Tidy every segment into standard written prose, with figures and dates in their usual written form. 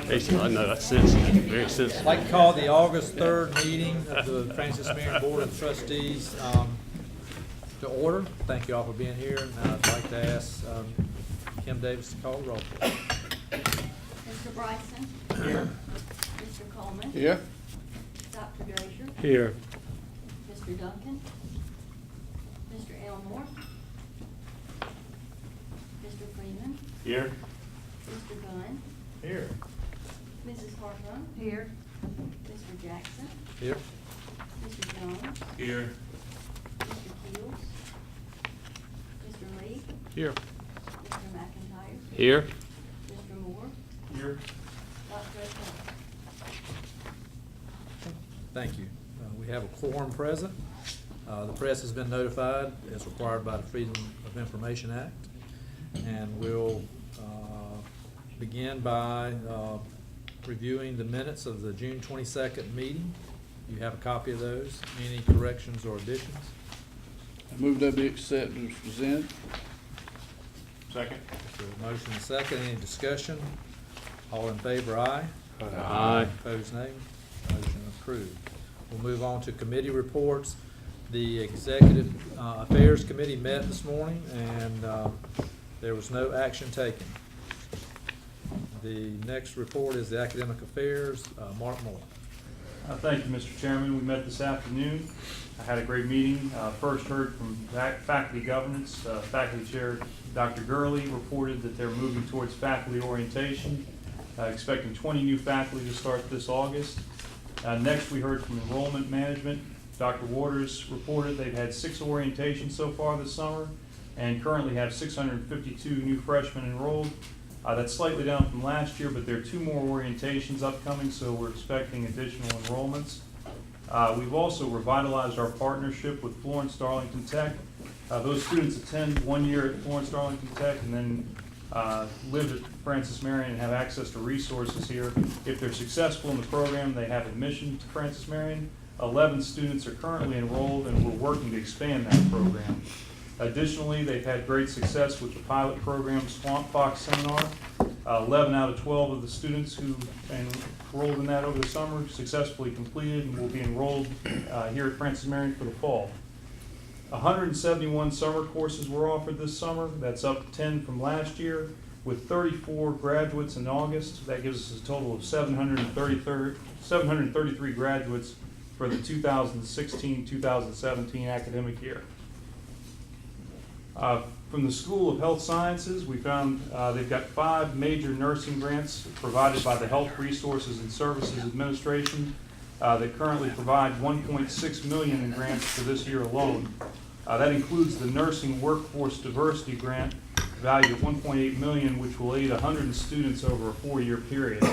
I know, that's sensitive, very sensitive. I'd like to call the August 3rd meeting of the Francis Marion Board of Trustees to order. Thank you all for being here. And I'd like to ask Kim Davis to call the roll. Mr. Bryson? Here. Mr. Coleman? Here. Dr. Grazier? Here. Mr. Duncan? Mr. Elmore? Mr. Freeman? Here. Mr. Gunn? Here. Mrs. Hartman? Here. Mr. Jackson? Here. Mr. Jones? Here. Mr. Keels? Mr. Lee? Here. Mr. McIntyre? Here. Mr. Moore? Here. Dr. O'Connor? Thank you. We have a quorum present. The press has been notified as required by the Freedom of Information Act. And we'll begin by reviewing the minutes of the June 22nd meeting. You have a copy of those. Any corrections or additions? I move that be accepted as presented. Second. So, motion and second. Any discussion? All in favor, aye. Aye. Opposed, nay. Motion approved. We'll move on to committee reports. The Executive Affairs Committee met this morning, and there was no action taken. The next report is the Academic Affairs. Mark Moore. Thank you, Mr. Chairman. We met this afternoon. I had a great meeting. First heard from faculty governance. Faculty Chair Dr. Gurley reported that they're moving towards faculty orientation, expecting 20 new faculty to start this August. Next, we heard from enrollment management. Dr. Waters reported they've had 6 orientations so far this summer and currently have 652 new freshmen enrolled. That's slightly down from last year, but there are 2 more orientations upcoming, so we're expecting additional enrollments. We've also revitalized our partnership with Florence Darlington Tech. Those students attend 1 year at Florence Darlington Tech and then live at Francis Marion and have access to resources here. If they're successful in the program, they have admission to Francis Marion. 11 students are currently enrolled, and we're working to expand that program. Additionally, they've had great success with the pilot program Swamp Fox Seminar. 11 out of 12 of the students who enrolled in that over the summer successfully completed and will be enrolled here at Francis Marion for the fall. 171 summer courses were offered this summer. That's up 10 from last year, with 34 graduates in August. That gives us a total of 733 graduates for the 2016-2017 academic year. From the School of Health Sciences, we found they've got 5 major nursing grants provided by the Health Resources and Services Administration that currently provide $1.6 million in grants for this year alone. That includes the Nursing Workforce Diversity Grant, valued at $1.8 million, which will aid 100 students over a 4-year period.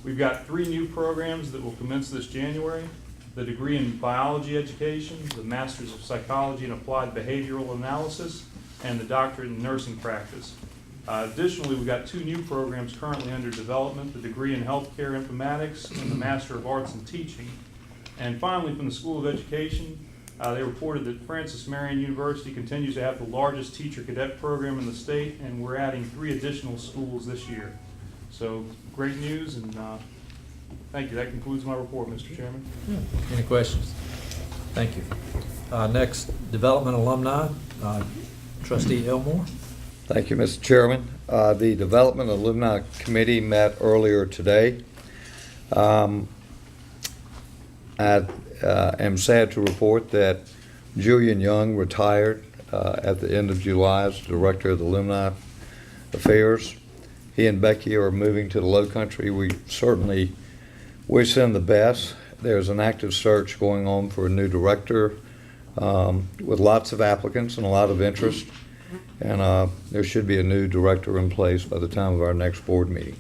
We've got 3 new programs that will commence this January: the degree in biology education, the Masters of Psychology and Applied Behavioral Analysis, and the doctorate in nursing practice. Additionally, we've got 2 new programs currently under development: the degree in healthcare informatics and the Master of Arts in Teaching. And finally, from the School of Education, they reported that Francis Marion University continues to have the largest teacher cadet program in the state, and we're adding 3 additional schools this year. So great news, and thank you. That concludes my report, Mr. Chairman. Any questions? Thank you. Next, Development Alumni. Trustee Elmore. Thank you, Mr. Chairman. The Development Alumni Committee met earlier today. I am sad to report that Julian Young retired at the end of July as Director of the Alumni Affairs. He and Becky are moving to the Low Country. We certainly wish them the best. There's an active search going on for a new director with lots of applicants and a lot of interest. And there should be a new director in place by the time of our next board meeting.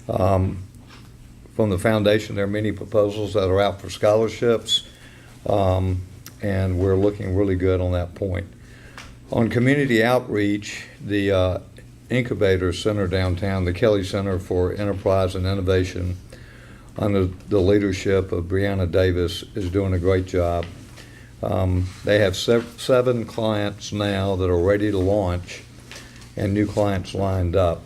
From the foundation, there are many proposals that are out for scholarships, and we're looking really good on that point. On community outreach, the Incubator Center downtown, the Kelly Center for Enterprise and Innovation, under the leadership of Brianna Davis, is doing a great job. They have 7 clients now that are ready to launch and new clients lined up.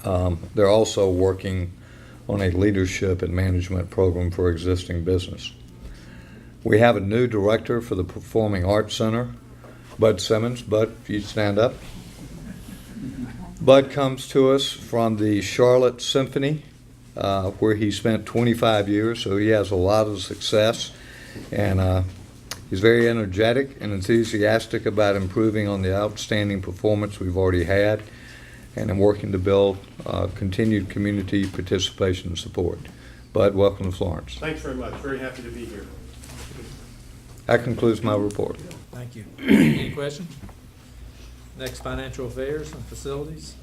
they're also working on a leadership and management program for existing business. We have a new director for the Performing Arts Center, Bud Simmons. Bud, if you stand up. Bud comes to us from the Charlotte Symphony, where he spent 25 years, so he has a lot of success, and he's very energetic and enthusiastic about improving on the outstanding performance we've already had, and I'm working to build continued community participation and support. Bud, welcome to Florence. Thanks very much. Very happy to be here. That concludes my report. Thank you. Any questions? Next, Financial Affairs and Facilities.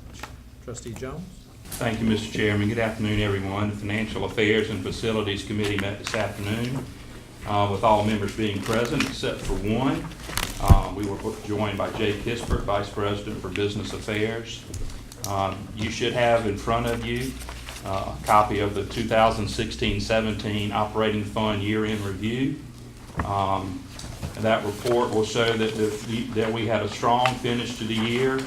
Trustee Jones. Thank you, Mr. Chairman. Good afternoon, everyone. The Financial Affairs and Facilities Committee met this afternoon with all members being present except for one. We were joined by Jay Kispert, Vice President for Business Affairs. You should have in front of you a copy of the 2016-17 Operating Fund Year-End Review. That report will show that we had a strong finish to the year,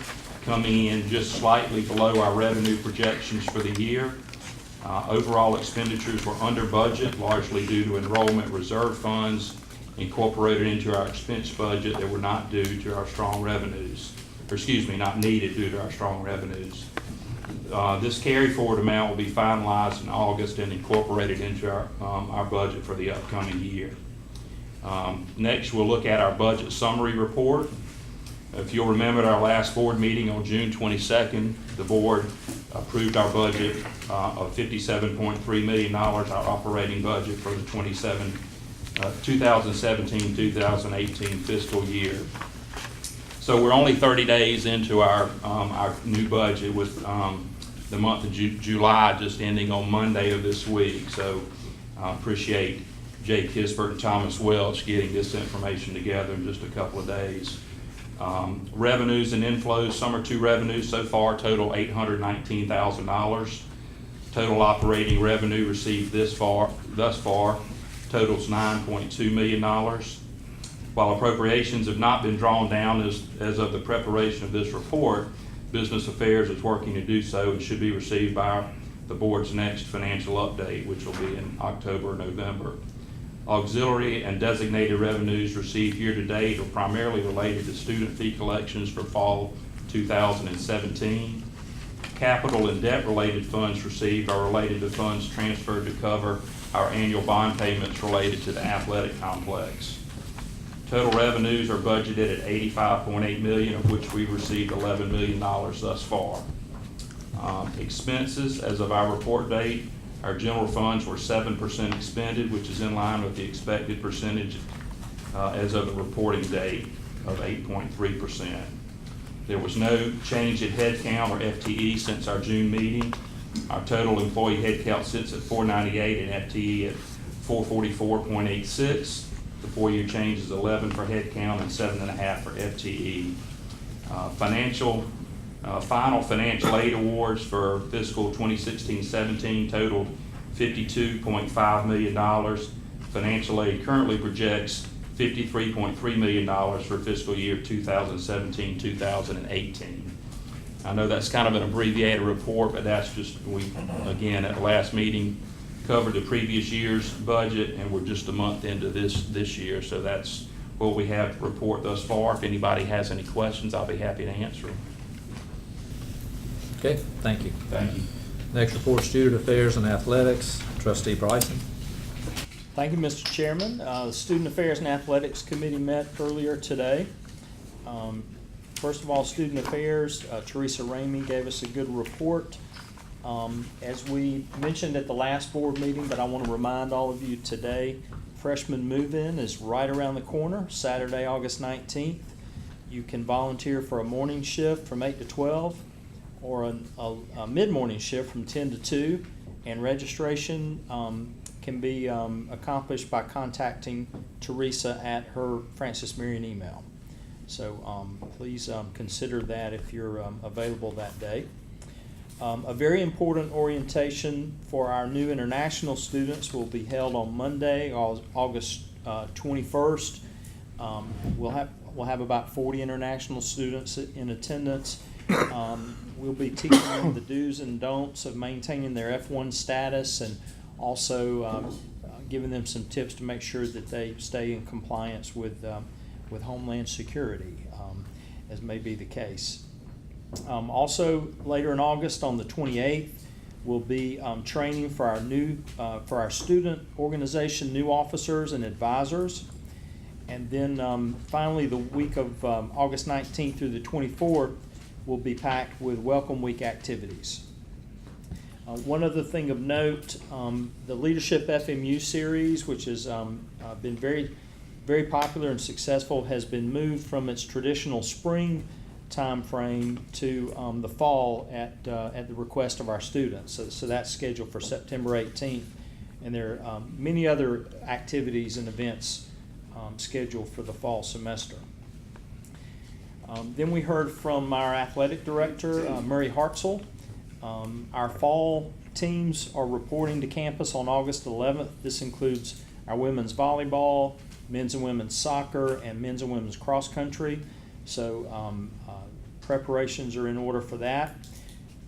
coming in just slightly below our revenue projections for the year. Overall expenditures were under budget, largely due to enrollment reserve funds incorporated into our expense budget that were not due to our strong revenues, or excuse me, not needed due to our strong revenues. This carry forward amount will be finalized in August and incorporated into our budget for the upcoming year. Next, we'll look at our budget summary report. If you'll remember at our last board meeting on June 22nd, the board approved our budget of $57.3 million, our operating budget for the 2017-2018 fiscal year. So we're only 30 days into our new budget, with the month of July just ending on Monday of this week. So I appreciate Jay Kispert and Thomas Welch getting this information together in just a couple of days. Revenues and inflows, summer two revenues so far total $819,000. Total operating revenue received thus far totals $9.2 million. While appropriations have not been drawn down as of the preparation of this report, Business Affairs is working to do so and should be received by the board's next financial update, which will be in October or November. Auxiliary and designated revenues received year to date are primarily related to student fee collections for fall 2017. Capital and debt related funds received are related to funds transferred to cover our annual bond payments related to the athletic complex. Total revenues are budgeted at $85.8 million, of which we've received $11 million thus far. Expenses, as of our report date, our general funds were 7% expended, which is in line with the expected percentage as of the reporting date of 8.3%. There was no change in headcount or FTE since our June meeting. Our total employee headcount sits at 498 and FTE at 444.86. The 4-year change is 11 for headcount and 7.5 for FTE. Final financial aid awards for fiscal 2016-17 totaled $52.5 million. Financial aid currently projects $53.3 million for fiscal year 2017-2018. I know that's kind of an abbreviated report, but that's just, we, again, at the last meeting, covered the previous year's budget, and we're just a month into this year, so that's what we have to report thus far. If anybody has any questions, I'll be happy to answer them. Okay, thank you. Thank you. Next report, Student Affairs and Athletics. Trustee Bryson. Thank you, Mr. Chairman. The Student Affairs and Athletics Committee met earlier today. First of all, Student Affairs, Teresa Ramey gave us a good report. As we mentioned at the last board meeting, but I want to remind all of you today, freshman move-in is right around the corner, Saturday, August 19th. You can volunteer for a morning shift from 8 to 12 or a mid-morning shift from 10 to 2, and registration can be accomplished by contacting Teresa at her Francis Marion email. So please consider that if you're available that day. A very important orientation for our new international students will be held on Monday, August 21st. We'll have about 40 international students in attendance. We'll be teaching them the do's and don'ts of maintaining their F1 status, and also giving them some tips to make sure that they stay in compliance with Homeland Security, as may be the case. Also, later in August, on the 28th, will be training for our student organization new officers and advisors. And then finally, the week of August 19th through the 24th will be packed with Welcome Week activities. One other thing of note, the Leadership FMU series, which has been very, very popular and successful, has been moved from its traditional spring time frame to the fall at the request of our students. So that's scheduled for September 18th, and there are many other activities and events scheduled for the fall semester. Then we heard from our athletic director, Murray Hartzell. Our fall teams are reporting to campus on August 11th. This includes our women's volleyball, men's and women's soccer, and men's and women's cross country. So preparations are in order for that.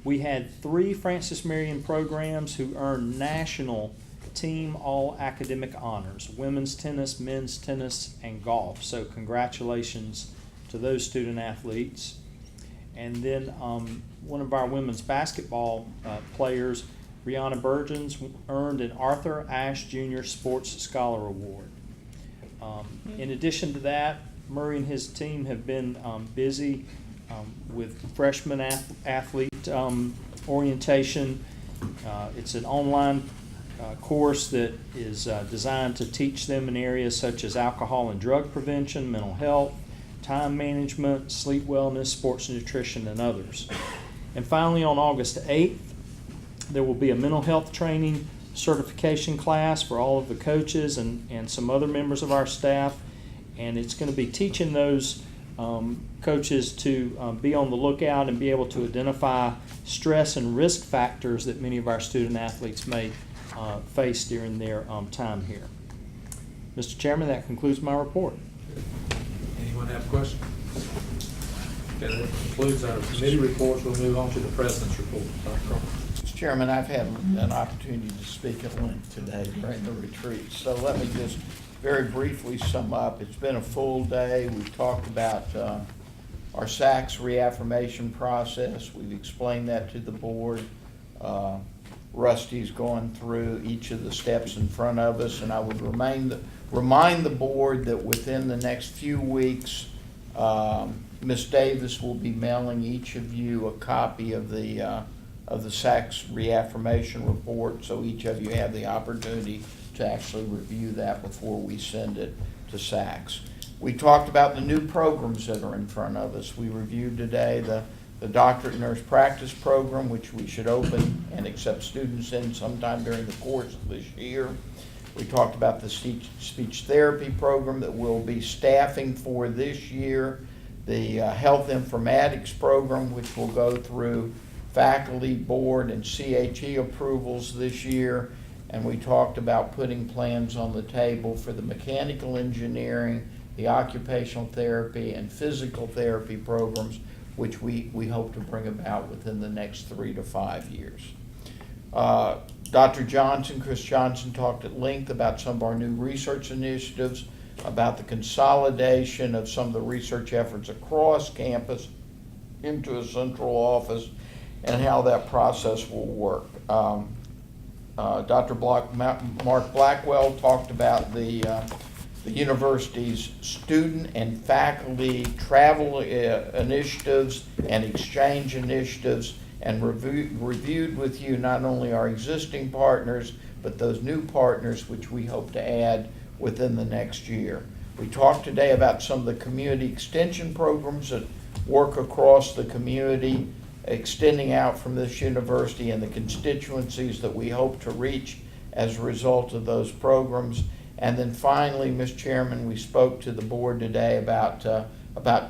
We had 3 Francis Marion programs who earned national team all academic honors: women's tennis, men's tennis, and golf. So congratulations to those student athletes. And then one of our women's basketball players, Brianna Burgeons, earned an Arthur Ashe Jr. Sports Scholar Award. In addition to that, Murray and his team have been busy with freshman athlete orientation. It's an online course that is designed to teach them in areas such as alcohol and drug prevention, mental health, time management, sleep wellness, sports nutrition, and others. And finally, on August 8th, there will be a mental health training certification class for all of the coaches and some other members of our staff. And it's going to be teaching those coaches to be on the lookout and be able to identify stress and risk factors that many of our student athletes may face during their time here. Mr. Chairman, that concludes my report. Anyone have questions? Okay, that concludes our committee reports. We'll move on to the president's report. Dr. Crawford. Mr. Chairman, I've had an opportunity to speak at length today during the retreat, so let me just very briefly sum up. It's been a full day. We've talked about our SACS reaffirmation process. We've explained that to the board. Rusty's gone through each of the steps in front of us, and I would remind the board that within the next few weeks, Ms. Davis will be mailing each of you a copy of the SACS reaffirmation report, so each of you have the opportunity to actually review that before we send it to SACS. We talked about the new programs that are in front of us. We reviewed today the doctorate nurse practice program, which we should open and accept students in sometime during the course of this year. We talked about the speech therapy program that we'll be staffing for this year, the health informatics program, which will go through faculty, board, and CHE approvals this year. And we talked about putting plans on the table for the mechanical engineering, the occupational therapy, and physical therapy programs, which we hope to bring about within the next 3 to 5 years. Dr. Johnson, Chris Johnson, talked at length about some of our new research initiatives, about the consolidation of some of the research efforts across campus into a central office, and how that process will work. Dr. Mark Blackwell talked about the university's student and faculty travel initiatives and exchange initiatives, and reviewed with you not only our existing partners, but those new partners which we hope to add within the next year. We talked today about some of the community extension programs that work across the community, extending out from this university and the constituencies that we hope to reach as a result of those programs. And then finally, Mr. Chairman, we spoke to the board today about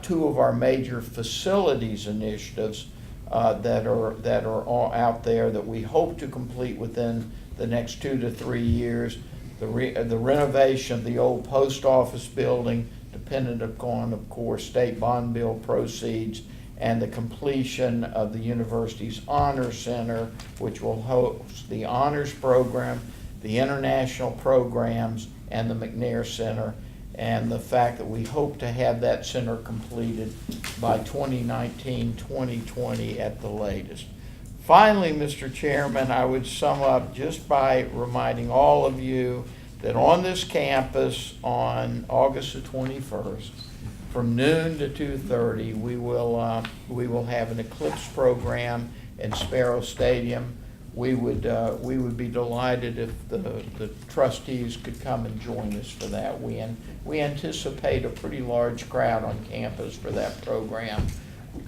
2 of our major facilities initiatives that are all out there that we hope to complete within the next 2 to 3 years. The renovation of the old post office building, dependent upon, of course, state bond bill proceeds, and the completion of the university's Honor Center, which will host the honors program, the international programs, and the McNair Center, and the fact that we hope to have that center completed by 2019, 2020 at the latest. Finally, Mr. Chairman, I would sum up just by reminding all of you that on this campus on August the 21st, from noon to 2:30, we will have an eclipse program in Sparrow Stadium. We would be delighted if the trustees could come and join us for that. We anticipate a pretty large crowd on campus for that program,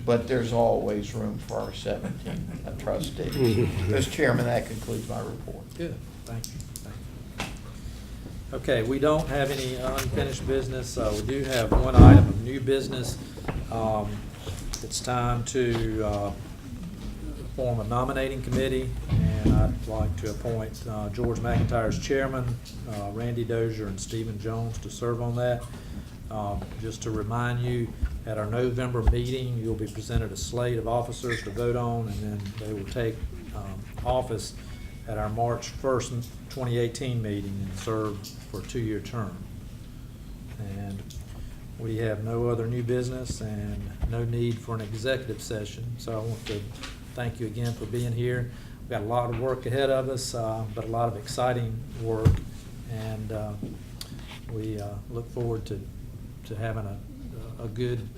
but there's always room for our 17 trustees. Mr. Chairman, that concludes my report. Good, thank you. Okay, we don't have any unfinished business. We do have one item of new business. It's time to form a nominating committee, and I'd like to appoint George McIntyre as chairman, Randy Dozier and Stephen Jones to serve on that. Just to remind you, at our November meeting, you'll be presented a slate of officers to vote on, and then they will take office at our March 1st, 2018 meeting and serve for a 2-year term. And we have no other new business and no need for an executive session. So I want to thank you again for being here. We've got a lot of work ahead of us, but a lot of exciting work. And we look forward to having a good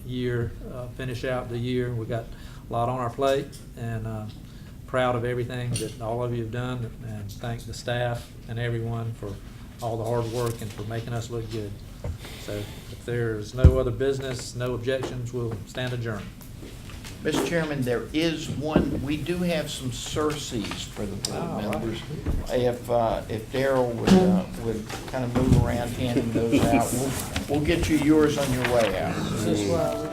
year, finish out the year. We've got a lot on our plate, and proud of everything that all of you have done, and thank the staff and everyone for all the hard work and for making us look good. So if there's no other business, no objections, we'll stand adjourned. Mr. Chairman, there is one, we do have some surcease for the board members. If Darrell would kind of move around handing those out, we'll get you yours on your way out. Is this why